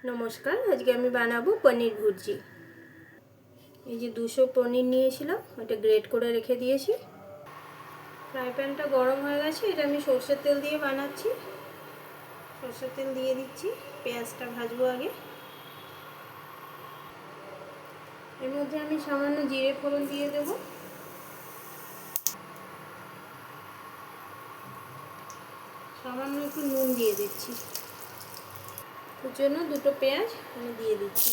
নমস্কার, আজকে আমি বানাবো পনির ভুর্জি। এই যে 200 পনির নিয়েছিলাম, ওটা গ্রেট করে রেখে দিয়েছি। ফ্রাই প্যানটা গরম হয়ে গেছে, এটা আমি সরষের তেল দিয়ে বানাচ্ছি। সরষের তেল দিয়ে দিচ্ছি, পেঁয়াজটা ভাজবো আগে। এর মধ্যে আমি সামান্য জিরে ফোড়ন দিয়ে দেবো। সামান্য একটু নুন দিয়ে দিচ্ছি। ওর জন্য 2টো পেঁয়াজ আমি দিয়ে দিচ্ছি।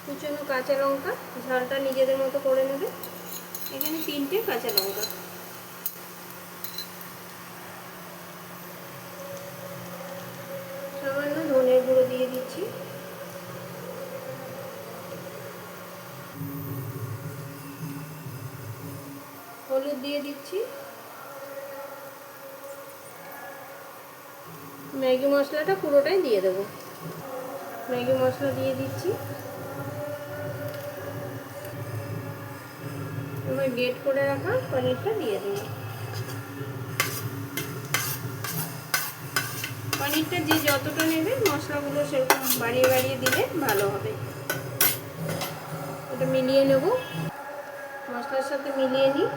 কুচনো কাঁচা লঙ্কা, ঝালটা নিজেদের মতো করে নেবে। এখানে 3টে কাঁচা লঙ্কা। সামান্য ধনের গুঁড়ো দিয়ে দিচ্ছি। হলুদ দিয়ে দিচ্ছি। ম্যাগি মশলাটা পুরোটাই দিয়ে দেবো। ম্যাগি মশলা দিয়ে দিচ্ছি। এবার গ্রেট করে রাখা পনিরটা দিয়ে দেবো। পনিরটা যে যতটা নেবে মশলাগুলো সেরকম বাড়িয়ে বাড়িয়ে দিলে ভালো হবে। ওটা মিলিয়ে নেব, মশলার সাথে মিলিয়ে নিই।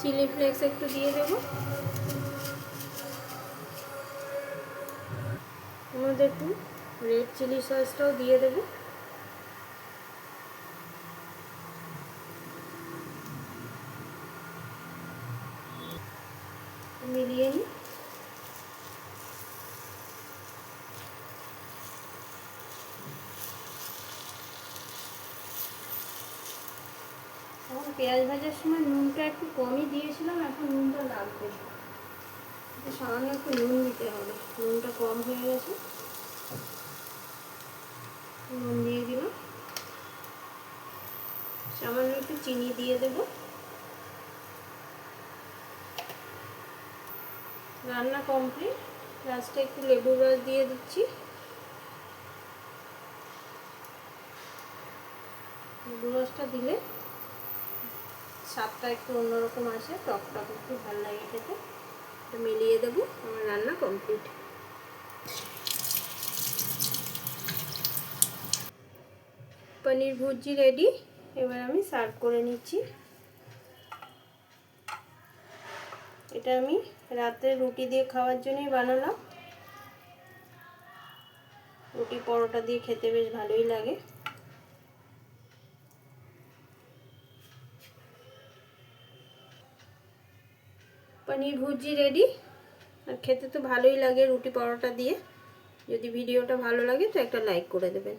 চিলি ফ্লেক্স একটু দিয়ে দেব। এর মধ্যে একটু রেড চিলি সসটাও দিয়ে দেব। মিলিয়ে নিই। এখন পেঁয়াজ ভাজার সময় নুনটা একটু কমই দিয়েছিলাম, এখন নুনটা লাগবে। সামান্য একটু নুন দিতে হবে, নুনটা কম হয়ে গেছে। নুন দিয়ে দিলাম। সামান্য একটু চিনি দিয়ে দেব। রান্না কমপ্লিট। লাস্টে একটু লেবুর রস দিয়ে দিচ্ছি। লেবুর রসটা দিলে স্বাদটা একটু অন্যরকম আসে, টকটা একটু ভালো লাগে খেতে। এটা মিলিয়ে দেবো। আমার রান্না কমপ্লিট। পনির ভুর্জি রেডি। এবার আমি সার্ভ করে নিচ্ছি। এটা আমি রাতে রুটি দিয়ে খাওয়ার জন্যই বানালাম। রুটি পরোটা দিয়ে খেতে বেশ ভালোই লাগে। পনির ভুর্জি রেডি। আর খেতে তো ভালোই লাগে রুটি পরোটা দিয়ে। যদি ভিডিওটা ভালো লাগে তো একটা লাইক করে দেবেন।